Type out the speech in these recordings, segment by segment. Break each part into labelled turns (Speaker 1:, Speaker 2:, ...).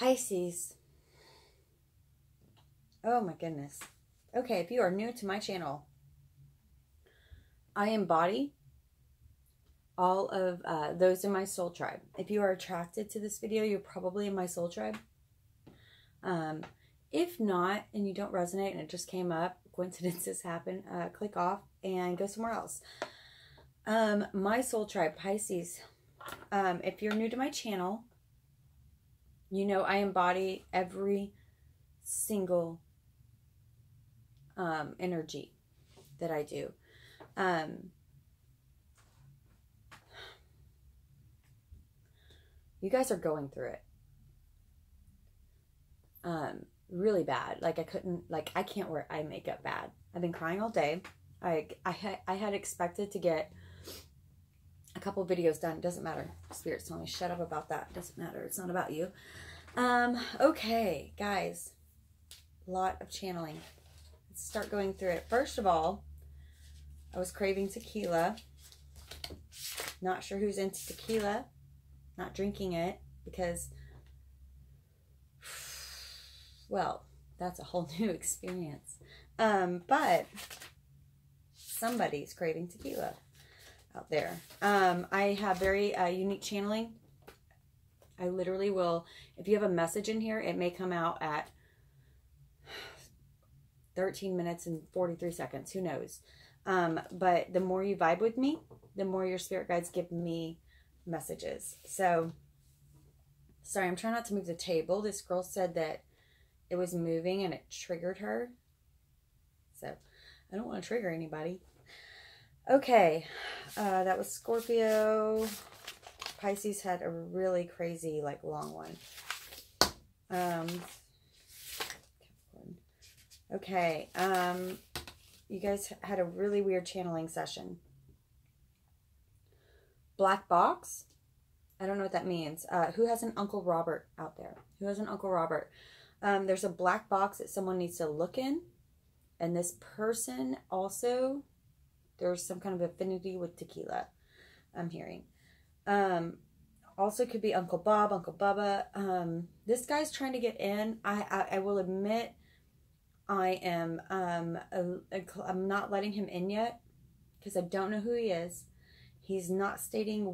Speaker 1: Pisces. Oh my goodness. Okay, if you are new to my channel, I embody all of those in my soul tribe. If you are attracted to this video, you're probably in my soul tribe. If not, and you don't resonate and it just came up, coincidences happen, click off and go somewhere else. My soul tribe, Pisces. If you're new to my channel, you know I embody every single energy that I do. You guys are going through it. Really bad. Like I can't wear eye makeup bad. I've been crying all day. I had expected to get a couple videos done. Doesn't matter. Spirit's telling me shut up about that. Doesn't matter. It's not about you. Okay, guys. A lot of channeling. Let's start going through it. First of all, I was craving tequila. Not sure who's into tequila. Not drinking it because, well, that's a whole new experience. But somebody's craving tequila out there. I have very unique channeling. I literally will, if you have a message in here, it may come out at 13 minutes and 43 seconds. Who knows? But the more you vibe with me, the more your spirit guides give me messages. So, sorry, I'm trying not to move the table. This girl said that it was moving and it triggered her. So, I don't want to trigger anybody. Okay, that was Scorpio. Pisces had a really crazy, like, long one. Okay, you guys had a really weird channeling session. Black box? I don't know what that means. Who has an Uncle Robert out there? Who has an Uncle Robert? There's a black box that someone needs to look in. And this person also, there's some kind of affinity with tequila, I'm hearing. Also could be Uncle Bob, Uncle Bubba. This guy's trying to get in. I will admit I am I'm not letting him in yet because I don't know who he is. He's not stating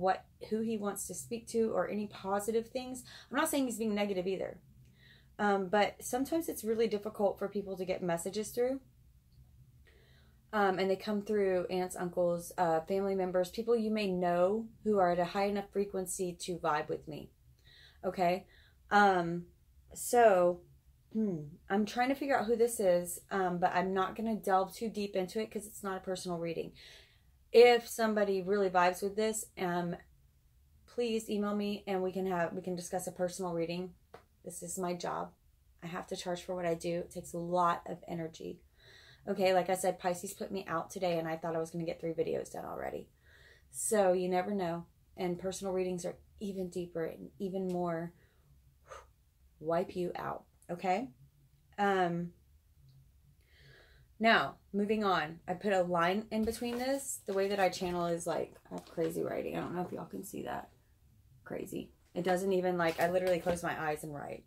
Speaker 1: who he wants to speak to or any positive things. I'm not saying he's being negative either. But sometimes it's really difficult for people to get messages through. And they come through aunts, uncles, family members, people you may know who are at a high enough frequency to vibe with me. Okay? So, I'm trying to figure out who this is, but I'm not going to delve too deep into it because it's not a personal reading. If somebody really vibes with this, please email me and we can discuss a personal reading. This is my job. I have to charge for what I do. It takes a lot of energy. Okay, like I said, Pisces put me out today and I thought I was going to get 3 videos done already. So you never know. And personal readings are even deeper and even more wipe you out. Okay? Now, moving on. I put a line in between this. The way that I channel is like, I have crazy writing. I don't know if y'all can see that. Crazy. It doesn't even like, I literally close my eyes and write.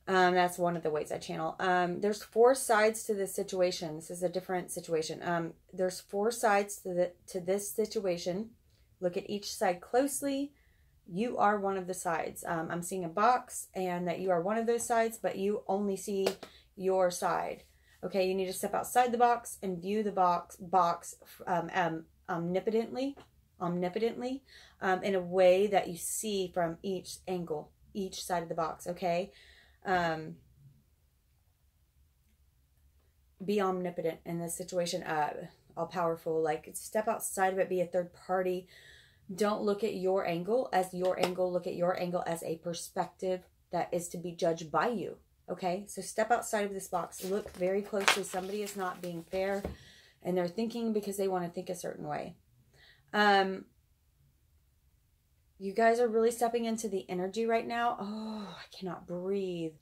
Speaker 1: That's one of the ways I channel. There's 4 sides to this situation. This is a different situation. There's 4 sides to this situation. Look at each side closely. You are one of the sides. I'm seeing a box and that you are one of those sides, but you only see your side. Okay, you need to step outside the box and view the box omnipotently, in a way that you see from each angle, each side of the box, okay? Be omnipotent in this situation, all-powerful, like step outside of it, be a third party. Don't look at your angle as your angle, look at your angle as a perspective that is to be judged by you. Okay, so step outside of this box. Look very closely. Somebody is not being fair and they're thinking because they want to think a certain way. You guys are really stepping into the energy right now. Oh, I cannot breathe.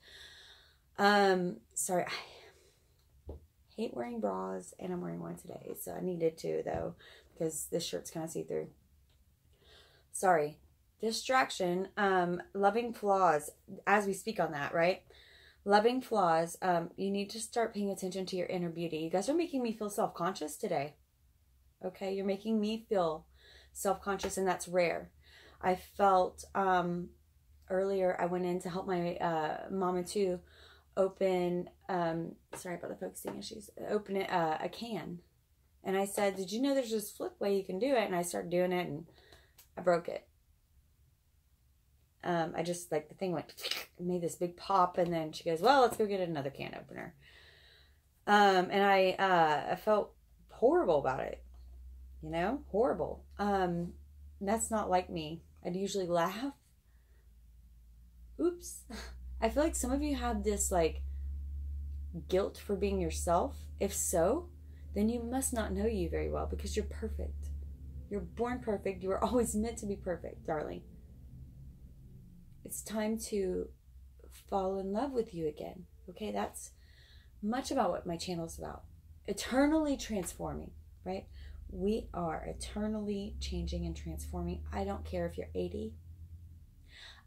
Speaker 1: Sorry, I hate wearing bras and I'm wearing one today. So I needed to though because this shirt's kind of see-through. Sorry. Distraction, loving flaws, as we speak on that, right? Loving flaws, you need to start paying attention to your inner beauty. You guys are making me feel self-conscious today. Okay, you're making me feel self-conscious, and that's rare. I felt earlier, I went in to help my mama too open, sorry about the focusing issues, open a can. And I said, did you know there's this flip way you can do it? And I started doing it, and I broke it. I just, like, the thing went, made this big pop, and then she goes, well, let's go get another can opener. And I felt horrible about it, you know, horrible. That's not like me. I'd usually laugh. Oops. I feel like some of you have this, like, guilt for being yourself. If so, then you must not know you very well, because you're perfect. You're born perfect. You were always meant to be perfect, darling. It's time to fall in love with you again. Okay, that's much about what my channel is about. Eternally transforming, right? We are eternally changing and transforming. I don't care if you're 80.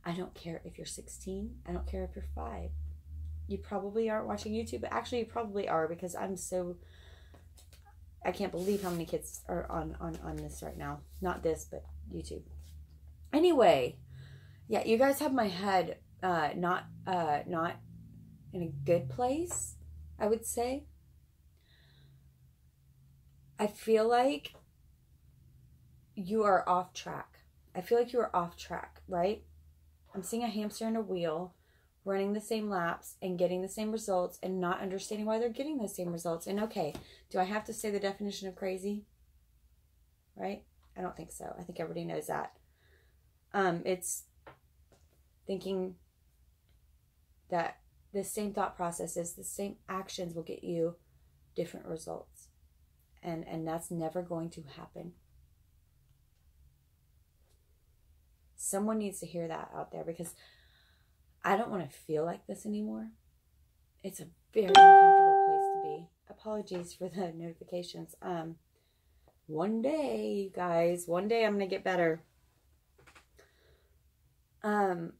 Speaker 1: I don't care if you're 16. I don't care if you're 5. You probably aren't watching YouTube, but actually you probably are, because I can't believe how many kids are on this right now. Not this, but YouTube. Anyway, yeah, you guys have my head not in a good place, I would say. I feel like you are off track. I feel like you are off track, right? I'm seeing a hamster in a wheel, running the same laps and getting the same results, and not understanding why they're getting the same results. And okay, do I have to say the definition of crazy? Right? I don't think so. I think everybody knows that. It's thinking that the same thought processes, the same actions will get you different results. And that's never going to happen. Someone needs to hear that out there, because I don't want to feel like this anymore. It's a very uncomfortable place to be. Apologies for the notifications. One day, you guys, one day I'm going to get better.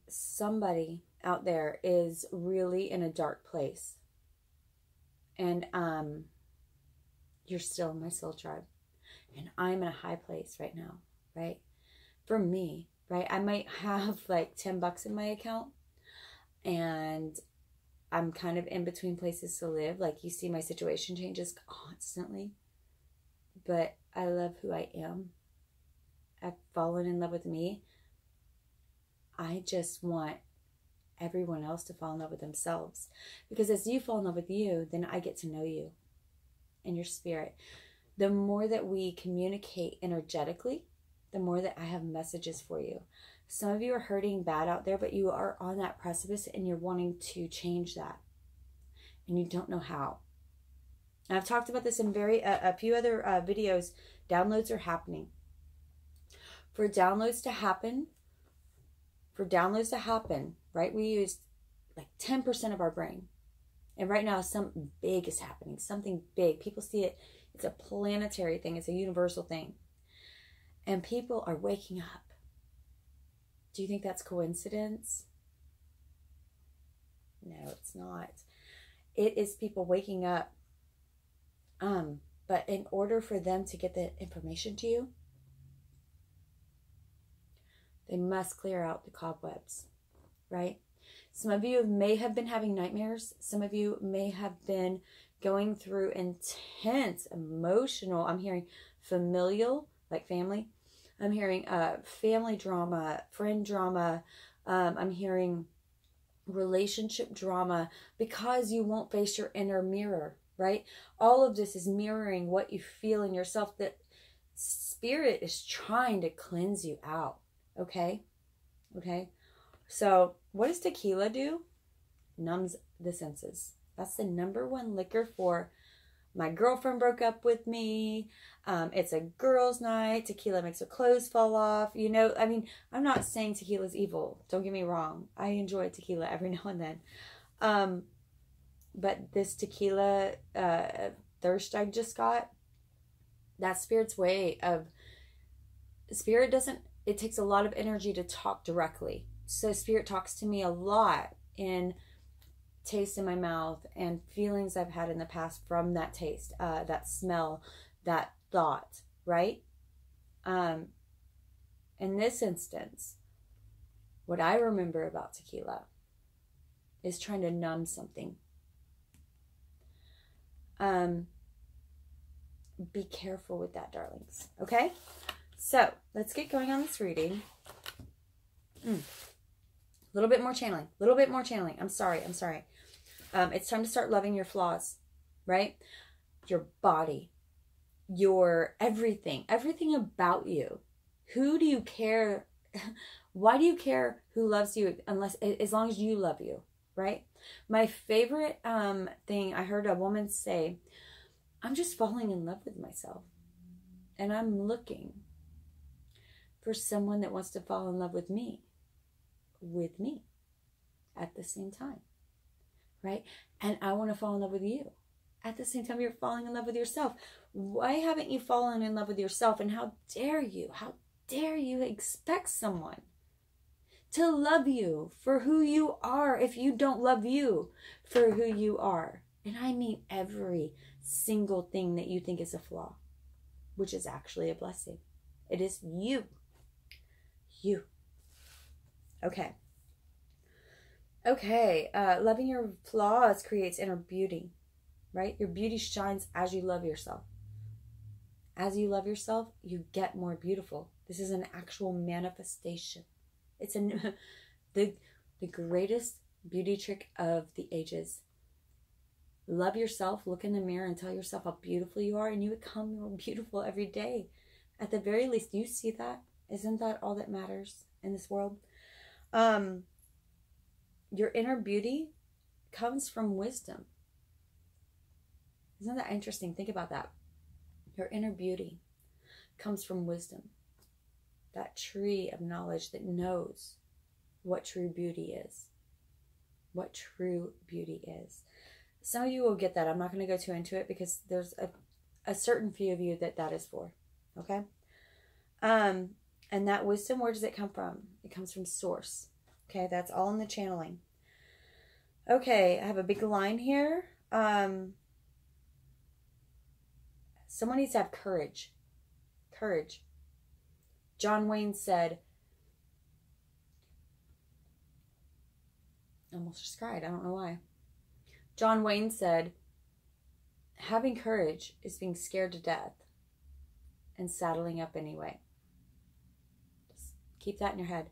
Speaker 1: Somebody out there is really in a dark place. And you're still in my soul tribe. And I'm in a high place right now, right? For me, right? I might have like $10 in my account, and I'm kind of in between places to live. Like, you see, my situation changes constantly, but I love who I am. I've fallen in love with me. I just want everyone else to fall in love with themselves, because as you fall in love with you, then I get to know you and your spirit. The more that we communicate energetically, the more that I have messages for you. Some of you are hurting bad out there, but you are on that precipice and you're wanting to change that, and you don't know how. And I've talked about this in a few other videos. Downloads are happening. For downloads to happen, right, we use like 10% of our brain. And right now, something big is happening. Something big. People see it. It's a planetary thing. It's a universal thing. And people are waking up. Do you think that's coincidence? No, it's not. It is people waking up. But in order for them to get the information to you, they must clear out the cobwebs, right? Some of you may have been having nightmares. Some of you may have been going through intense emotional, I'm hearing familial, like family. I'm hearing family drama, friend drama. I'm hearing relationship drama, because you won't face your inner mirror, right? All of this is mirroring what you feel in yourself. That spirit is trying to cleanse you out, okay? Okay? So what does tequila do? Numbs the senses. That's the #1 liquor for my girlfriend broke up with me. It's a girls' night. Tequila makes her clothes fall off. You know, I mean, I'm not saying tequila's evil. Don't get me wrong. I enjoy tequila every now and then. But this tequila thirst I just got, that's spirit's way of... Spirit doesn't it takes a lot of energy to talk directly. So Spirit talks to me a lot in taste in my mouth and feelings I've had in the past from that taste, that smell, that thought, right? In this instance, what I remember about tequila is trying to numb something. Be careful with that, darlings. Okay? So, let's get going on this reading. A little bit more channeling. A little bit more channeling. I'm sorry. It's time to start loving your flaws, right? Your body. Your everything. Everything about you. Who do you care? Why do you care who loves you as long as you love you, right? My favorite thing, I heard a woman say, I'm just falling in love with myself. And I'm looking for someone that wants to fall in love with me at the same time, right? And I want to fall in love with you. At the same time, you're falling in love with yourself. Why haven't you fallen in love with yourself? And how dare you expect someone to love you for who you are if you don't love you for who you are? And I mean every single thing that you think is a flaw, which is actually a blessing. It is you. You. Okay. Loving your flaws creates inner beauty, right? Your beauty shines as you love yourself. As you love yourself, you get more beautiful. This is an actual manifestation. It's the greatest beauty trick of the ages. Love yourself, look in the mirror and tell yourself how beautiful you are, and you become more beautiful every day. At the very least, you see that? Isn't that all that matters in this world? Your inner beauty comes from wisdom. Isn't that interesting? Think about that. Your inner beauty comes from wisdom. That tree of knowledge that knows what true beauty is. What true beauty is. Some of you will get that. I'm not going to go too into it because there's a certain few of you that is for. Okay? And that wisdom, where does it come from? It comes from source. Okay, that's all in the channeling. Okay, I have a big line here. Someone needs to have courage. Courage. John Wayne said, I almost just cried. I don't know why. John Wayne said, having courage is being scared to death and saddling up anyway. Just keep that in your head.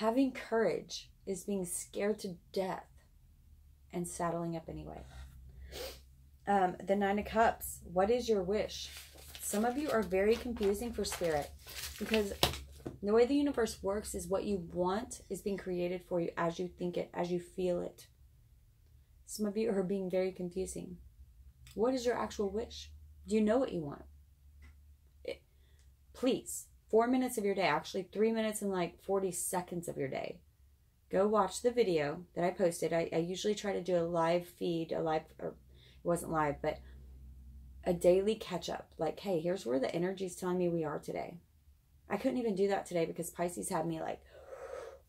Speaker 1: Having courage is being scared to death and saddling up anyway. The Nine of Cups. What is your wish? Some of you are very confusing for Spirit because the way the universe works is what you want is being created for you as you think it, as you feel it. Some of you are being very confusing. What is your actual wish? Do you know what you want? Please, 4 minutes of your day, actually 3 minutes and like 40 seconds of your day, go watch the video that I posted. I usually try to do a live feed, or it wasn't live, but a daily catch up. Like, hey, here's where the energy is telling me we are today. I couldn't even do that today because Pisces had me like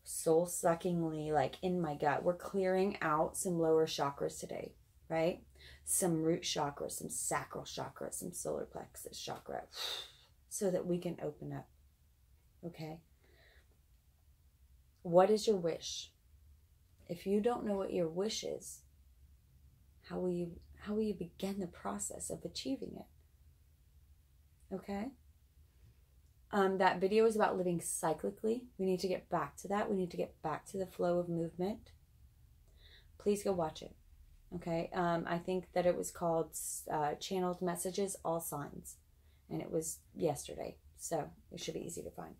Speaker 1: soul suckingly like in my gut. We're clearing out some lower chakras today, right? Some root chakra, some sacral chakra, some solar plexus chakra, so that we can open up. Okay? What is your wish? If you don't know what your wish is, how will you begin the process of achieving it? Okay? That video is about living cyclically. We need to get back to that. We need to get back to the flow of movement. Please go watch it. Okay? I think that it was called Channeled Messages, All Signs. And it was yesterday. So it should be easy to find.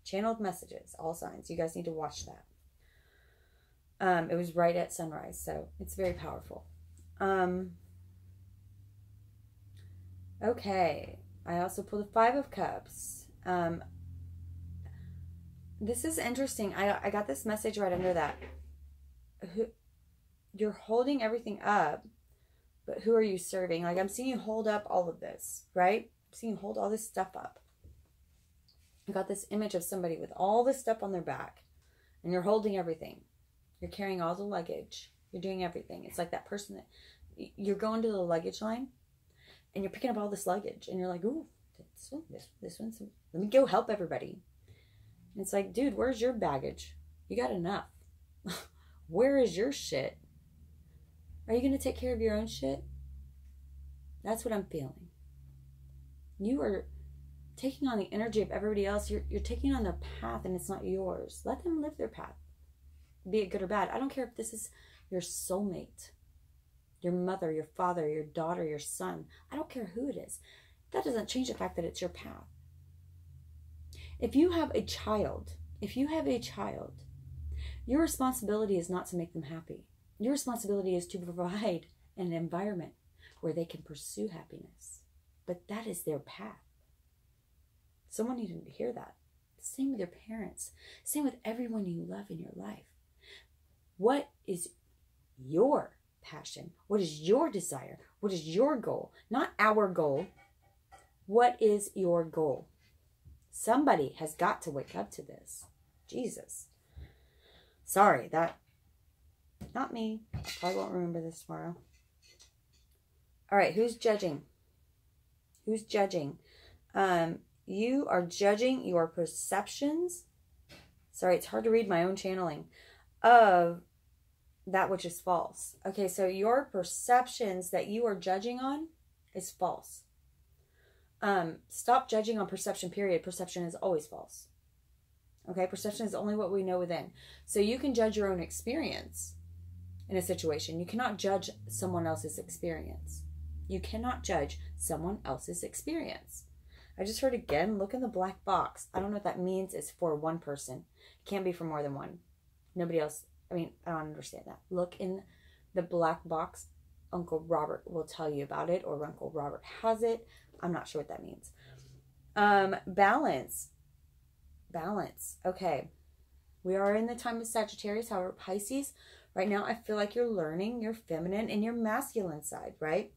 Speaker 1: Channeled Messages, All Signs. You guys need to watch that. It was right at sunrise. So it's very powerful. Okay. I also pulled the Five of Cups. This is interesting. I got this message right under that. You're holding everything up, but who are you serving? Like, I'm seeing you hold up all of this, right? I'm seeing you hold all this stuff up. I got this image of somebody with all this stuff on their back, and you're holding everything. You're carrying all the luggage. You're doing everything. It's like that person that you're going to the luggage line, and you're picking up all this luggage, and you're like, ooh, this one's, let me go help everybody. And it's like, dude, where's your baggage? You got enough. Where is your shit? Are you going to take care of your own shit? That's what I'm feeling. You are taking on the energy of everybody else. You're taking on their path, and it's not yours. Let them live their path, be it good or bad. I don't care if this is your soulmate, your mother, your father, your daughter, your son. I don't care who it is. That doesn't change the fact that it's your path. If you have a child, your responsibility is not to make them happy. Your responsibility is to provide an environment where they can pursue happiness. But that is their path. Someone needed to hear that. Same with your parents. Same with everyone you love in your life. What is your passion? What is your desire? What is your goal? Not our goal. What is your goal? Somebody has got to wake up to this. Jesus. Sorry, not me. I probably won't remember this tomorrow. All right, who's judging? Who's judging? You are judging your perceptions. Sorry, it's hard to read my own channeling. Of that which is false. Okay, so your perceptions that you are judging on is false. Stop judging on perception, period. Perception is always false. Okay, perception is only what we know within. So you can judge your own experience in a situation. You cannot judge someone else's experience. You cannot judge someone else's experience. I just heard again, look in the black box. I don't know what that means. It's for one person. It can't be for more than one. Nobody else. I mean, I don't understand that. Look in the black box. Uncle Robert will tell you about it, or Uncle Robert has it. I'm not sure what that means. Balance. Balance. Okay. We are in the time of Sagittarius. However, Pisces, right now, I feel like you're learning your feminine and your masculine side, right?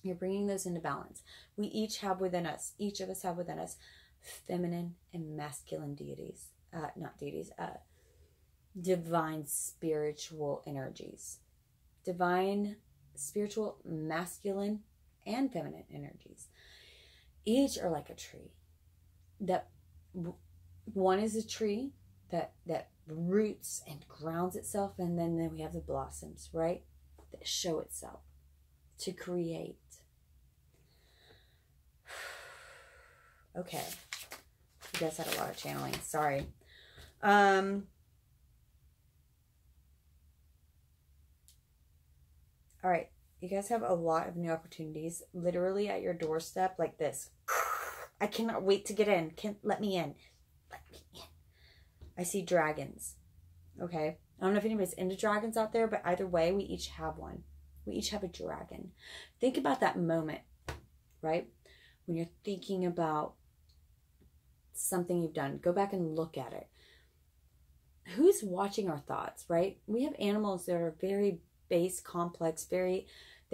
Speaker 1: You're bringing those into balance. We each have within us, each of us have within us, feminine and masculine deities. Not deities, divine spiritual energies. Divine, spiritual, masculine, and feminine energies. Each are like a tree. That one is a tree that roots and grounds itself, and then we have the blossoms, right? That show itself to create. Okay. You guys had a lot of channeling. Sorry. All right. You guys have a lot of new opportunities literally at your doorstep like this. I cannot wait to get in. Let me in. Let me in. I see dragons. Okay. I don't know if anybody's into dragons out there, but either way, we each have one. We each have a dragon. Think about that moment, right? When you're thinking about something you've done, go back and look at it. Who's watching our thoughts, right? We have animals that are very base, complex, they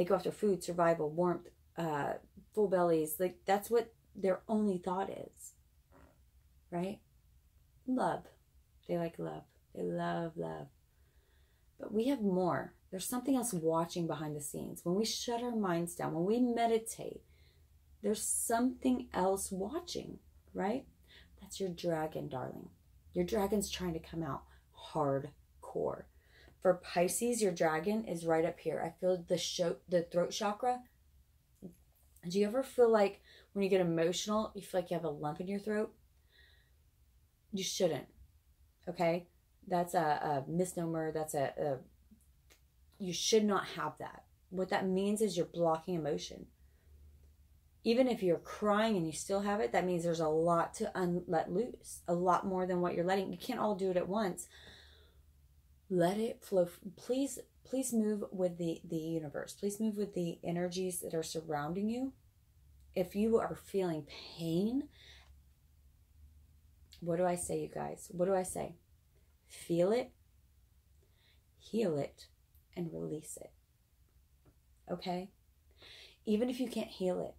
Speaker 1: go after food, survival, warmth, full bellies. Like, that's what their only thought is, right? Love. They like love. They love love. But we have more. There's something else watching behind the scenes. When we shut our minds down, when we meditate, there's something else watching, right? That's your dragon, darling. Your dragon's trying to come out hardcore. For Pisces, your dragon is right up here. I feel the throat chakra. Do you ever feel like when you get emotional, you feel like you have a lump in your throat? You shouldn't. Okay? That's a misnomer. That's you should not have that. What that means is you're blocking emotion. Even if you're crying and you still have it, that means there's a lot to let loose. A lot more than what you're letting. You can't all do it at once. Let it flow. Please move with the universe. Please move with the energies that are surrounding you. If you are feeling pain, what do I say, you guys? What do I say? Feel it, heal it, and release it. Okay? Even if you can't heal it,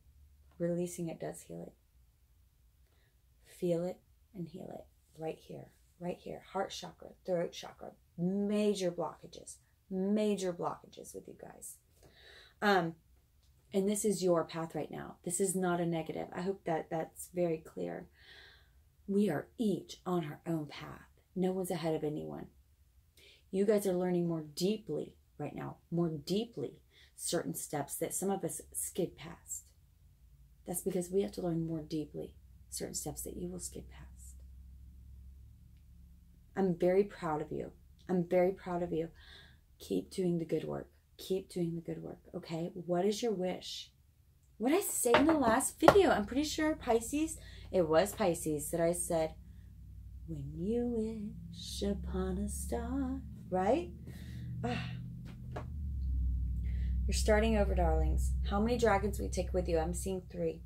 Speaker 1: releasing it does heal it. Feel it, and heal it right here, right here. Heart chakra, throat chakra, major blockages with you guys. And this is your path right now. This is not a negative. I hope that that's very clear. We are each on our own path. No one's ahead of anyone. You guys are learning more deeply right now, more deeply, certain steps that some of us skip past. That's because we have to learn more deeply certain steps that you will skip past. I'm very proud of you. I'm very proud of you. Keep doing the good work. Keep doing the good work, okay? What is your wish? What did I say in the last video? I'm pretty sure Pisces, it was Pisces that I said, when you wish upon a star, right? You're starting over, darlings. How many dragons will you take with you? I'm seeing 3.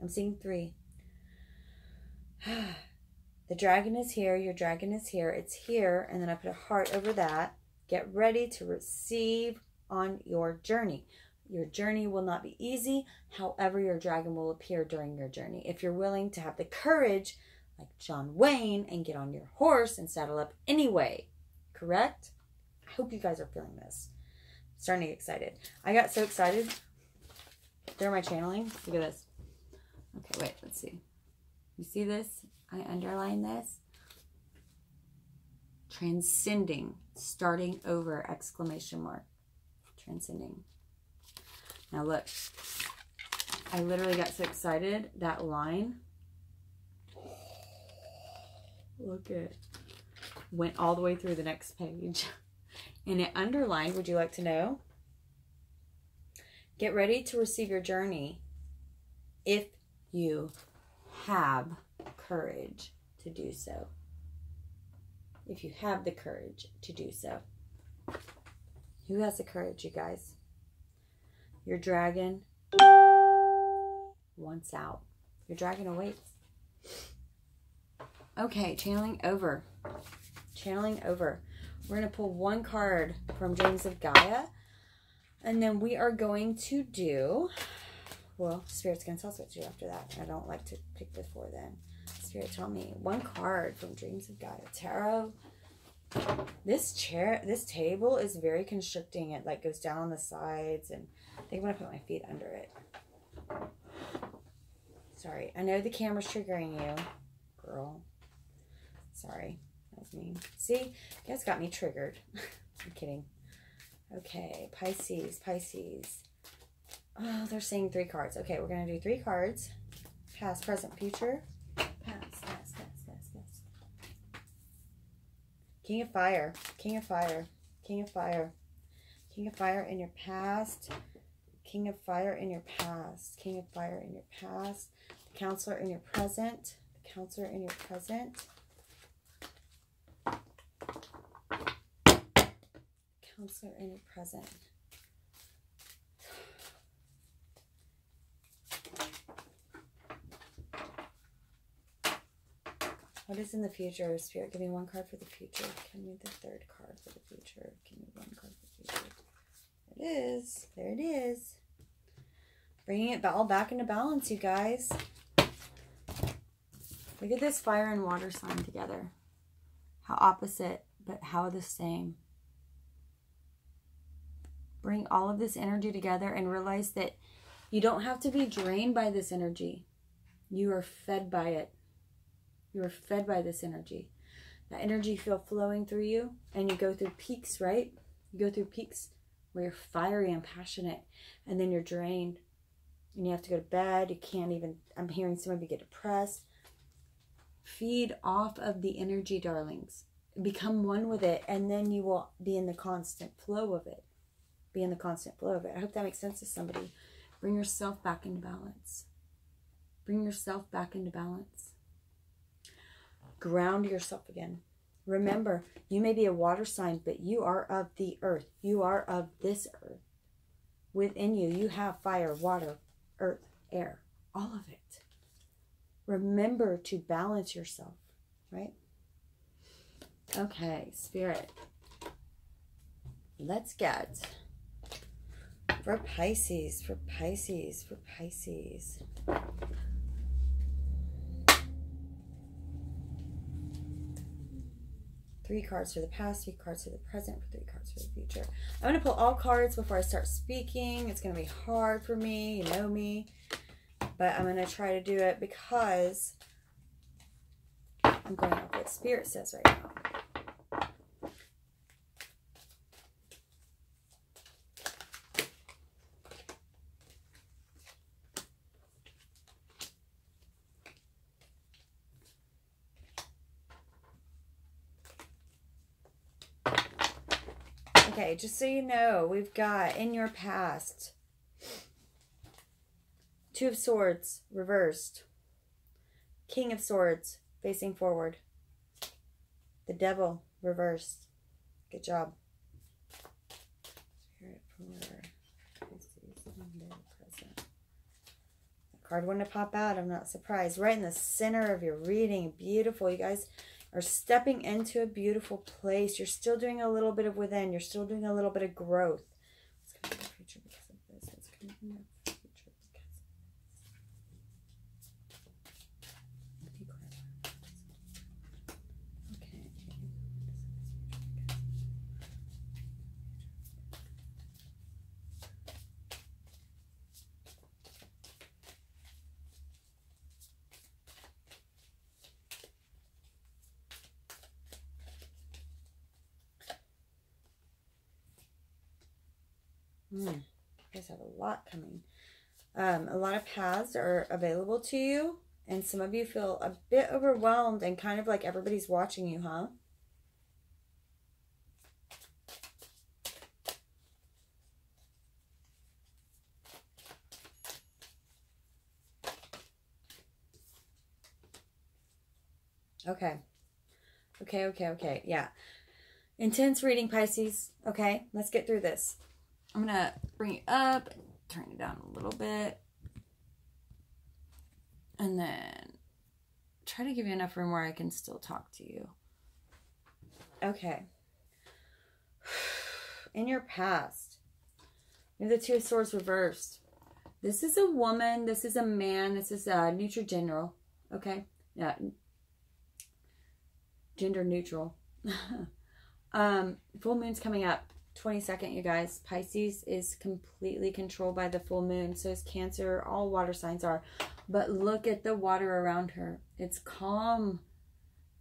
Speaker 1: I'm seeing 3. The dragon is here. Your dragon is here. It's here. And then I put a heart over that. Get ready to receive on your journey. Your journey will not be easy. However, your dragon will appear during your journey. If you're willing to have the courage, like John Wayne, and get on your horse and saddle up anyway. Correct? I hope you guys are feeling this. I'm starting to get excited. I got so excited during my channeling. Look at this. Okay, wait, let's see. You see this? I underline this. Transcending. Starting over, exclamation mark. Transcending. Now look. I literally got so excited. That line. Look at. Went all the way through the next page. And it underlined, would you like to know? Get ready to receive your journey if you have courage to do so. If you have the courage to do so. Who has the courage, you guys? Your dragon wants out. Your dragon awaits. Okay, channeling over. Channeling over. We're going to pull one card from Dreams of Gaia. And then we are going to do... Well, Spirit's going to tell us what to do after that. I don't like to pick before then. Spirit, tell me. One card from Dreams of Gaia. Tarot. This table is very constricting. It like goes down on the sides. And I think I'm going to put my feet under it. Sorry. I know the camera's triggering you. Girl. Sorry. That was mean. See? You guys got me triggered. I'm kidding. Okay. Pisces. Pisces. Oh, they're saying 3 cards. Okay, we're going to do 3 cards. Past, present, future. Past. King of Fire. King of Fire. King of Fire. King of Fire in your past. King of Fire in your past. King of Fire in your past. The Counselor in your present. The Counselor in your present. Counselor in your present. What is in the future? Spirit, give me 1 card for the future. Give me the 3rd card for the future. Give me 1 card for the future. There it is. There it is. Bringing it all back into balance, you guys. Look at this fire and water sign together. How opposite, but how the same. Bring all of this energy together and realize that you don't have to be drained by this energy. You are fed by it. You are fed by this energy. That energy feel flowing through you, and you go through peaks, right? You go through peaks where you're fiery and passionate, and then you're drained, and you have to go to bed. You can't even, I'm hearing some of you get depressed. Feed off of the energy, darlings. Become one with it, and then you will be in the constant flow of it. Be in the constant flow of it. I hope that makes sense to somebody. Bring yourself back into balance. Bring yourself back into balance. Ground yourself again. Remember, you may be a water sign, but you are of the earth. You are of this earth. Within you, you have fire, water, earth, air, all of it. Remember to balance yourself, right? Okay, Spirit. Let's get for Pisces, for Pisces, for Pisces. 3 cards for the past, 3 cards for the present, 3 cards for the future. I'm going to pull all cards before I start speaking. It's going to be hard for me. You know me. But I'm going to try to do it because I'm going off what Spirit says right now. Okay, just so you know, we've got in your past 2 of Swords reversed, King of Swords facing forward, the Devil reversed. Good job. Spirit for Pisces in their present. The card wanted to pop out. I'm not surprised. Right in the center of your reading. Beautiful. You guys are stepping into a beautiful place. You're still doing a little bit of within. You're still doing a little bit of growth. What's coming in the future because of this? What's coming in the future because of this? Okay. You guys have a lot coming. A lot of paths are available to you. And some of you feel a bit overwhelmed and kind of like everybody's watching you, huh? Okay. Okay. Yeah. Intense reading, Pisces. Okay, let's get through this. I'm going to bring it up, turn it down a little bit, and then try to give you enough room where I can still talk to you. Okay. In your past, you have the 2 of Swords reversed. This is a woman, this is a man, this is neutral general, okay? Yeah. Gender neutral. Full moon's coming up. 22nd, you guys. Pisces is completely controlled by the full moon. So is Cancer. All water signs are. But look at the water around her. It's calm.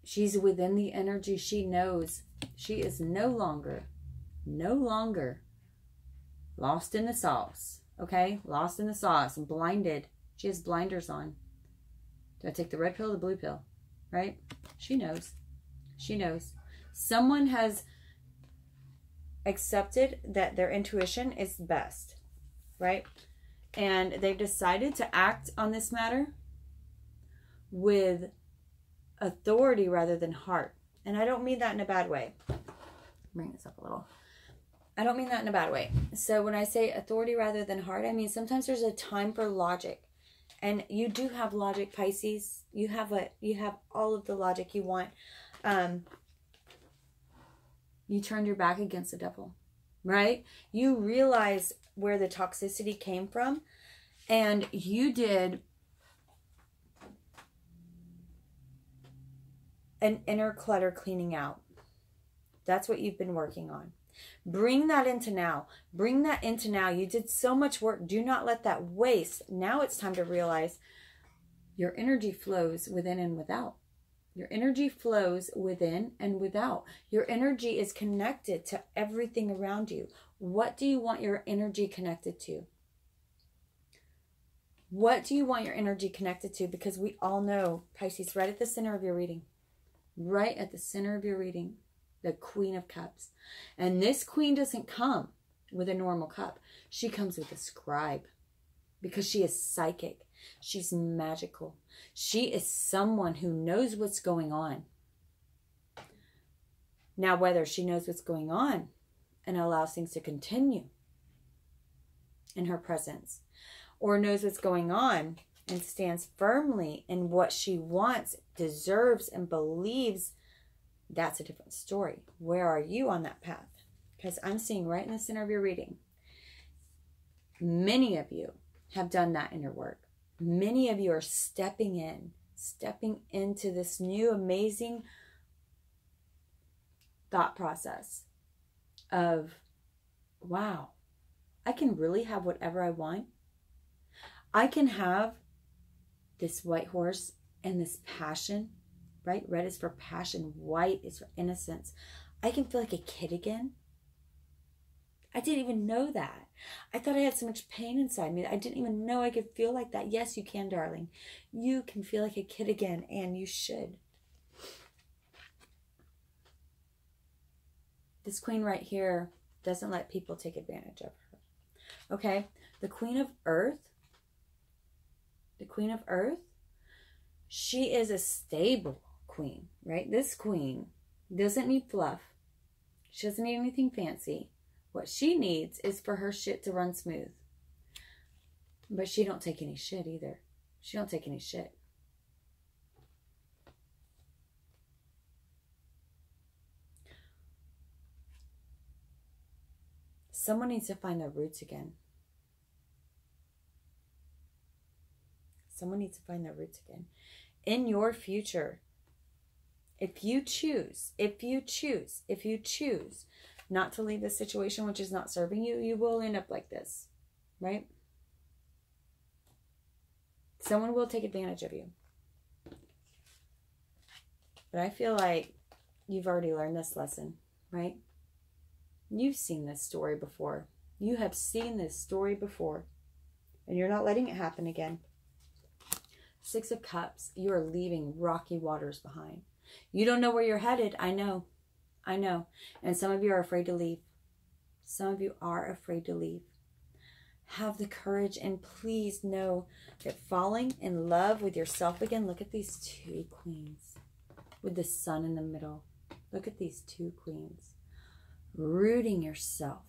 Speaker 1: She's within the energy. She knows. She is no longer lost in the sauce. Okay? Lost in the sauce. And blinded. She has blinders on. Do I take the red pill or the blue pill? Right? She knows. She knows. Someone has accepted that their intuition is best, right? And they've decided to act on this matter with authority rather than heart. And I don't mean that in a bad way. Bring this up a little. I don't mean that in a bad way. So when I say authority rather than heart, I mean sometimes there's a time for logic. And you do have logic, Pisces. You have all of the logic you want. You turned your back against the devil, right? You realize where the toxicity came from, and you did an inner clutter cleaning out. That's what you've been working on. Bring that into now. Bring that into now. You did so much work. Do not let that waste. Now it's time to realize your energy flows within and without. Your energy flows within and without. Your energy is connected to everything around you. What do you want your energy connected to? What do you want your energy connected to? Because we all know, Pisces, right at the center of your reading. Right at the center of your reading. The Queen of Cups. And this queen doesn't come with a normal cup. She comes with a scribe. Because she is psychic. She's magical. She is someone who knows what's going on. Now, whether she knows what's going on and allows things to continue in her presence, or knows what's going on and stands firmly in what she wants, deserves, and believes, that's a different story. Where are you on that path? Because I'm seeing right in the center of your reading, many of you have done that inner work. Many of you are stepping into this new amazing thought process of, wow, I can really have whatever I want. I can have this white horse and this passion, right? Red is for passion. White is for innocence. I can feel like a kid again. I didn't even know that. I thought I had so much pain inside me. I didn't even know I could feel like that. Yes, you can, darling. You can feel like a kid again, and you should. This queen right here doesn't let people take advantage of her. Okay? The Queen of Earth, she is a stable queen, right? This queen doesn't need fluff. She doesn't need anything fancy. What she needs is for her shit to run smooth. But she don't take any shit either. She don't take any shit. Someone needs to find their roots again. Someone needs to find their roots again. In your future, if you choose not to leave this situation which is not serving you, you will end up like this, right? Someone will take advantage of you. But I feel like you've already learned this lesson, right? You've seen this story before. You have seen this story before. And you're not letting it happen again. Six of Cups. You are leaving rocky waters behind. You don't know where you're headed. I know. I know. And some of you are afraid to leave. Some of you are afraid to leave. Have the courage, and please know that falling in love with yourself again. Look at these two queens with the sun in the middle. Look at these two queens. Rooting yourself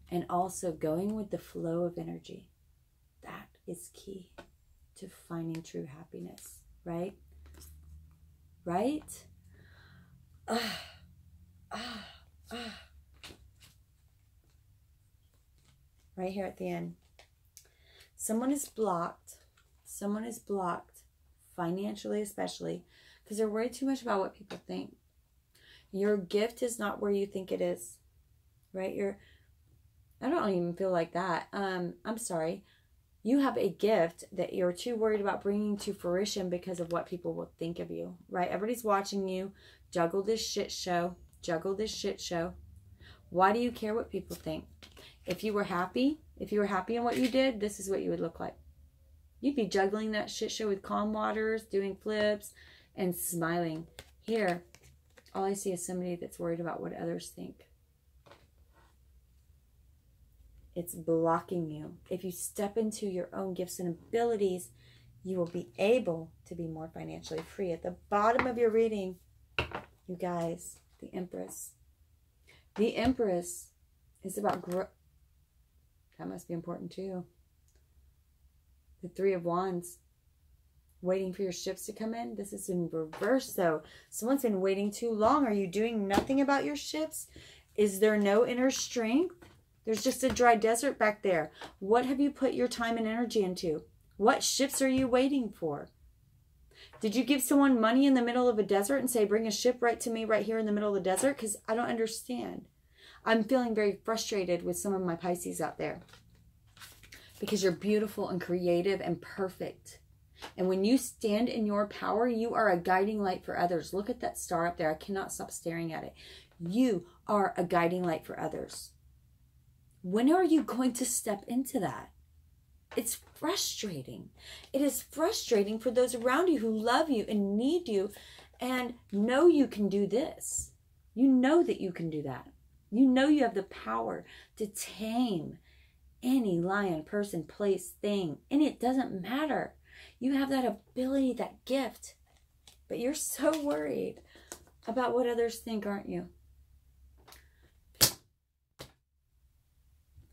Speaker 1: and also going with the flow of energy. That is key to finding true happiness, right? Right? Right here at the end. Someone is blocked. Someone is blocked, financially especially, because they're worried too much about what people think. Your gift is not where you think it is, right? I don't even feel like that. I'm sorry. You have a gift that you're too worried about bringing to fruition because of what people will think of you, right? Everybody's watching you juggle this shit show. Juggle this shit show. Why do you care what people think? If you were happy in what you did, this is what you would look like. You'd be juggling that shit show with calm waters, doing flips, and smiling. Here, all I see is somebody that's worried about what others think. It's blocking you. If you step into your own gifts and abilities, you will be able to be more financially free. At the bottom of your reading, you guys, the Empress. The Empress is about growth. That must be important too. The Three of Wands. Waiting for your ships to come in. This is in reverse though. Someone's been waiting too long. Are you doing nothing about your ships? Is there no inner strength? There's just a dry desert back there. What have you put your time and energy into? What ships are you waiting for? Did you give someone money in the middle of a desert and say, bring a ship right to me right here in the middle of the desert? Because I don't understand. I'm feeling very frustrated with some of my Pisces out there. Because you're beautiful and creative and perfect. And when you stand in your power, you are a guiding light for others. Look at that star up there. I cannot stop staring at it. You are a guiding light for others. When are you going to step into that? It's frustrating. It is frustrating for those around you who love you and need you and know you can do this. You know that you can do that. You know you have the power to tame any lion, person, place, thing. And it doesn't matter. You have that ability, that gift. But you're so worried about what others think, aren't you?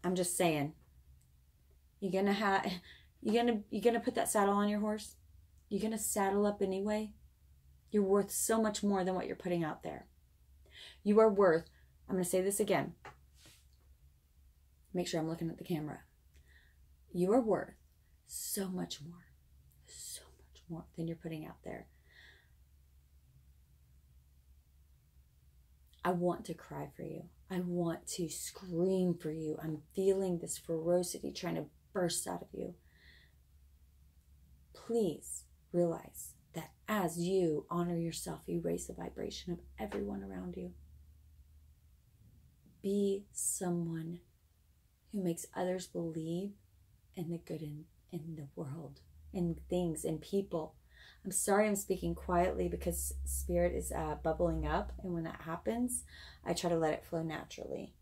Speaker 1: I'm just saying. You're gonna put that saddle on your horse? You're gonna saddle up anyway? You're worth so much more than what you're putting out there. You are worth, I'm gonna say this again. Make sure I'm looking at the camera. You are worth so much more than you're putting out there. I want to cry for you. I want to scream for you. I'm feeling this ferocity trying to burst out of you. Please realize that as you honor yourself, you raise the vibration of everyone around you. Be someone who makes others believe in the good in the world, in things, in people. I'm sorry I'm speaking quietly because spirit is bubbling up, and when that happens, I try to let it flow naturally.